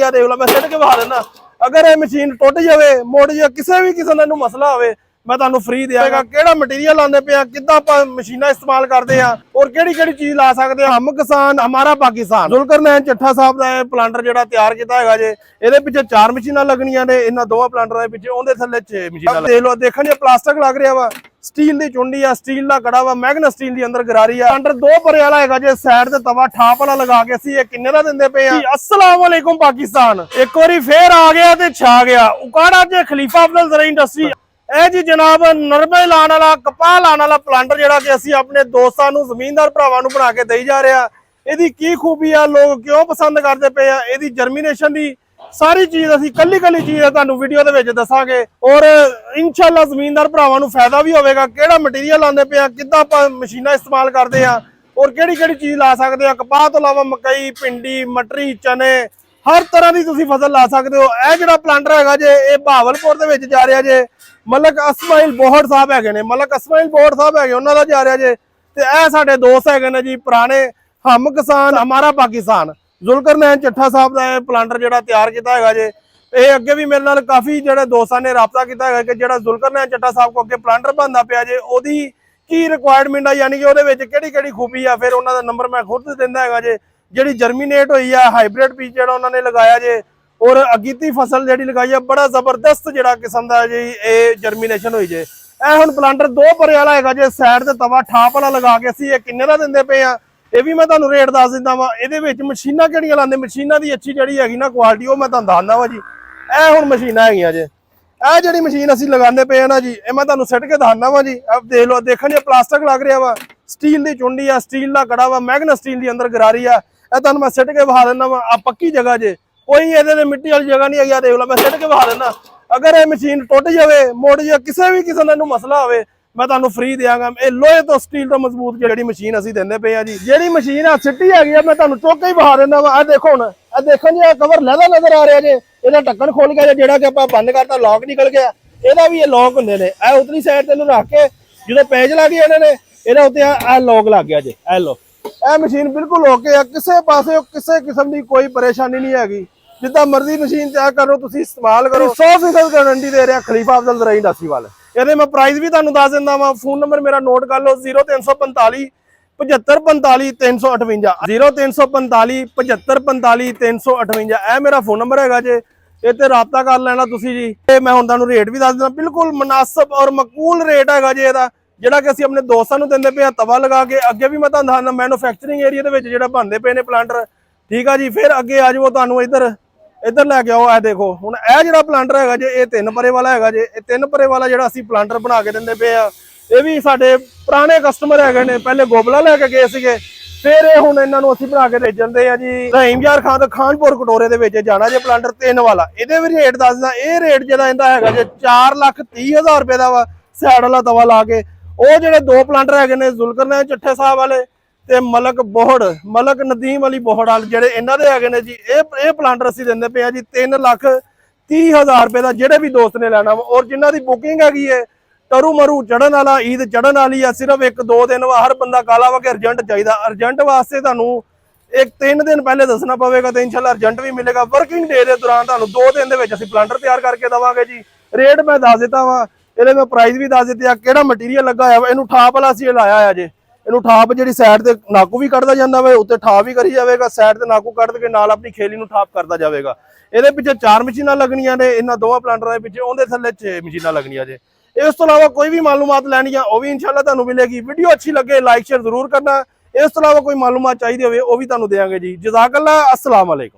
ਆ ਦੇਖ लो मैं सिट के बहा देना। अगर ये मशीन टुट जाए मुड़ जाए किसी भी किसी का मसला हो मैं तुहानू फ्री देगा। केड़ा मटीरियल आंदे पे किद्दां आपां मशीनां इस्तेमाल करदे आ और केड़ी चीज ला सकदे आ। हम किसान हमारा पाकिस्तान। जुल्करनैन चट्ठा साहब दा प्लांटर जिहड़ा तैयार कीता हैगा जे इहदे पिछे 4 मशीनां लगणियां ने। इन्हां दोवां प्लांटरां दे पिछे उहदे थल्ले 6 मशीनां देख लो। देखण च प्लास्टिक लग रिहा वा, स्टील दी चुंडी आ, स्टील दा कड़ा वा, मैगना स्टील दी अंदर गरारी आ। प्लांटर 2 परे वाला हैगा जे साइड ते तवा ठाप वाला लगा के असीं इह किन्ने दा दिंदे पे आ। अस्सलाम वालेकुम पाकिस्तान। एक वारी फेर आ गया ते छा गया उकाड़ा जे खलीफा अफजल ज़राई इंडस्ट्री। जी जनाब नरमे लाने वाला कपाह लाने वाला प्लांटर जिहड़ा कि असीं अपने दोस्तां नूं जमींदार भरावां नूं बना के देई जा रहे आ। इहदी की खूबी आ, लोग क्यों पसंद करदे पे आ, इहदी जर्मीनेशन दी सारी चीज असीं कल्ली चीज तुहानूं वीडियो दे विच दस्सांगे और इंशाअल्लाह जमींदार भरावां नूं फायदा भी होवेगा। केड़ा मटीरियल आंदे पे आ, किद्दां आपां मशीनां इस्तेमाल करदे आ और केड़ी चीज ला सकदे आ। कपाह तो इलावा मकई, भिंडी, मटरी, चने हर तरह की तुसीं फसल ला सकते हो। यह जिहड़ा प्लांटर हैगा जे ये बहावलपुर दे विच जा रहा जे। मलक इस्माइल बोहड़ साहब हैगे ने, मलक इस्माइल बोहड़ साहब हैगे उन्हां दा जा रहा जे। ते यह साडे दोस्त हैगे ने जी पुराने, हम किसान हमारा पाकिस्तान। जुल्करनैन चट्ठा साहब दा प्लांटर जिहड़ा तैयार कीता हैगा जे। ये अगे भी मेरे नाल काफ़ी जिहड़े दोस्तां ने राबता कीता हैगा कि जिहड़ा जुल्करनैन चट्ठा साहब को अगे प्लांटर बनदा पिया जे ओहदी की रिक्वायरमेंट आ, यानी कि ओहदे विच केड़ी खूबी आ। फिर उन्हां दा नंबर मैं खुद दिंदा हैगा जे। जिहड़ी जर्मीनेट हुई है हाइब्रिड बीज जिहड़ा उन्होंने लगाया जे और अगीती फसल जिहड़ी लगाई है बड़ा जबरदस्त जिहड़ा किस्म दा जी ये जर्मीनेशन हुई जे। ए हुण प्लांटर 2 परे वाला हैगा जे साइड ते तवा ठाप वाला लगा के असीं ये किन्ने दा दिंदे पे आ। ये भी मैं तुहानूं रेट दस दिंदा वा। इहदे विच मशीनां किहड़ियां लांदे, मशीनां दी अच्छी जिहड़ी हैगी ना क्वालिटी वो मैं तुहानूं दसदा वा जी। ए हुण मशीनां हैगियां जे, ਇਹ ਜਿਹੜੀ ਮਸ਼ੀਨ ਅਸੀਂ ਲਗਾਉਂਦੇ ਪਏ ਆ ਨਾ ਜੀ ਇਹ ਮੈਂ ਤੁਹਾਨੂੰ ਸਿੱਟ ਕੇ ਦਿਖਾਣਾ ਵਾ ਜੀ। ਆਪ ਦੇਖ ਲਓ, ਦੇਖਣ ਚ ਪਲਾਸਟਿਕ ਲੱਗ ਰਿਹਾ ਵਾ, ਸਟੀਲ ਦੀ ਚੁੰਡੀ ਆ, ਸਟੀਲ ਦਾ ਕੜਾ ਵਾ, ਮੈਗਨਾ ਸਟੀਲ ਦੀ ਅੰਦਰ ਗਰਾਰੀ ਆ। ਇਹ ਤੁਹਾਨੂੰ ਮੈਂ ਸਿੱਟ ਕੇ ਵਿਖਾ ਦਿੰਦਾ ਵਾ। ਆ ਪੱਕੀ ਜਗ੍ਹਾ ਜੇ, ਕੋਈ ਇਹਦੇ ਤੇ ਮਿੱਟੀ ਵਾਲੀ ਜਗ੍ਹਾ ਨਹੀਂ ਹੈਗੀ। ਆ ਦੇਖ ਲਓ, ਮੈਂ ਸਿੱਟ ਕੇ ਵਿਖਾ ਦਿੰਦਾ। ਅਗਰ ਇਹ ਮਸ਼ੀਨ ਟੁੱਟ ਜਾਵੇ ਮੁੜ ਜਾਵੇ ਕਿਸੇ ਵੀ ਕਿਸਮ ਦਾ ਮਸਲਾ ਹੋਵੇ मैं तुहानू फ्री देंगा। ये लोहे तो स्टील तो मजबूत जी मशीन असीं देंदे पे आ जी। जी मशीन आ सिटी हैगी है मैं तुहानू चुक के ही बहा देना वा। देखो हुण देखो जी कवर लैदा नजर आ रहा जे। इहदा ढक्कन खोल के जिहड़ा कि आपां बंद करता लॉक निकल गया। इहदा भी ये लॉक हुंदे ने। ए उतली साइड ते रख के जो पेज ला गए इन्हां ने इहदा उत्ते आ लॉक लग गया जे। ए लो ए मशीन बिल्कुल ओके आ, किसी पासे किसी किस्म की कोई परेशानी नहीं हैगी। जिद्दां मर्जी मशीन तैयार करो तुसीं इस्तेमाल करो। 100% गारंटी दे रहा खलीफा अफजल ज़राई इंडस्ट्री वाले। ये मैं प्राइस भी तुहानू दस दिंदा वा। फोन नंबर मेरा नोट कर लो 0345 75 45 358 0345 75 45 358। यह मेरा फोन नंबर हैगा जे। इत्ते राबता कर लेना तुसीं जी। मैं हुण तुहानू रेट भी दस दिंदा, बिल्कुल मुनासिब और मकबूल रेट हैगा जे इहदा, जिहड़ा कि असीं अपने दोस्तां नू दिंदे पे आ तवा लगा के। अगे भी मैं तुहानू दसदा मैन्युफैक्चरिंग एरिया दे विच जिहड़ा बनदे पे ने प्लांटर, ठीक है जी। फिर अगे आ जाओ तुहानू इधर लैके आओ। ए देखो हुण ए जिहड़ा प्लांटर हैगा जे ये 3 परे वाला हैगा जे। 3 परे वाला जिहड़ा असीं प्लांटर बना के दिंदे पे आ, ये भी साडे पुराने कस्टमर हैगे ने। पहले गोबला लैके गए सीगे, फिर हुण इन्हां नूं असीं बना के दे जांदे आ जी। रहीम यार खान खानपुर कटोरे दे विच जाना जे प्लांटर 3 वाला। इहदे भी रेट दसदा। ये रेट जिहड़ा इहदा हैगा जे 4,30,000 रुपए दा वा साइड वाला तवा ला के। ਉਹ ਜਿਹੜੇ 2 प्लांटर हैगे ने जुल्करनैन चट्ठे साहब वाले ते मलक बोहड़, मलक नदीम अली बोहड़ वाले ਜਿਹੜੇ ਇਹਨਾਂ ਦੇ ਹੈਗੇ ਨੇ ਜੀ। ਇਹ प्लांटर ਅਸੀਂ ਦਿੰਦੇ ਪਏ ਆ ਜੀ 3,30,000 रुपए ਦਾ। ਜਿਹੜੇ ਵੀ ਦੋਸਤ ਨੇ ਲੈਣਾ ਵਾ ਔਰ ਜਿਨ੍ਹਾਂ ਦੀ ਬੁਕਿੰਗ ਹੈਗੀ ਹੈ ਟਰੂ ਮਰੂ ਚੜਨ ਵਾਲਾ, ਈਦ ਚੜਨ ਵਾਲੀ ਆ, ਸਿਰਫ 1-2 ਦਿਨ ਵਾ। ਹਰ ਬੰਦਾ ਕਾਲਾ ਵਾ ਕਿ ਅਰਜੈਂਟ ਚਾਹੀਦਾ। ਅਰਜੈਂਟ ਵਾਸਤੇ ਤੁਹਾਨੂੰ 3 दिन पहले दसना पवेगा तो इंशाल्लाह अर्जेंट भी मिलेगा। वर्किंग डे के दौरान तुहानू 2 दिन दे विच असीं प्लांटर तैयार करके देवांगे जी। रेट मैं दस दिता वा, ਇਹਦੇ मैं प्राइस भी दस दित्ती आ। ਕਿਹੜਾ मटीरियल लगा होया वा, ਇਹਨੂੰ ਠਾਪ वाला ਅਸੀਂ ਲਾਇਆ ਆ ਜੇ। ਇਹਨੂੰ ਠਾਪ ਜਿਹੜੀ ਸਾਈਡ ਤੇ ਨਾਕੂ ਵੀ ਕੱਢਦਾ ਜਾਂਦਾ ਵਾ, ਉੱਤੇ ਠਾਪ ਵੀ ਕਰੀ ਜਾਵੇਗਾ। ਸਾਈਡ ਤੇ ਨਾਕੂ ਕੱਢ ਕੇ ਨਾਲ ਆਪਣੀ ਖੇਲੀ ਨੂੰ ਠਾਪ ਕਰਦਾ ਜਾਵੇਗਾ। ਇਹਦੇ ਪਿੱਛੇ 4 ਮਸ਼ੀਨਾਂ ਲੱਗਣੀਆਂ ਨੇ। ਇਹਨਾਂ ਦੋਵਾਂ ਪਲਾਂਟਰਾਂ ਦੇ ਪਿੱਛੇ ਉਹਦੇ ਥੱਲੇ 6 ਮਸ਼ੀਨਾਂ ਲੱਗਣੀਆਂ ਜੇ। ਇਸ ਤੋਂ ਇਲਾਵਾ ਕੋਈ ਵੀ ਮਾਲੂਮਾਤ ਲੈਣੀ ਆ ਉਹ ਵੀ इंशाल्लाह ਤੁਹਾਨੂੰ ਮਿਲੇਗੀ। ਵੀਡੀਓ ਅੱਛੀ ਲੱਗੇ ਲਾਈਕ ਸ਼ੇਅਰ ਜ਼ਰੂਰ ਕਰਨਾ। इस तो इलावा कोई मालूमात चाहिए हो भी तुहानू देंगे जी। जज़ाकल्लाह, अस्सलाम वालेकुम।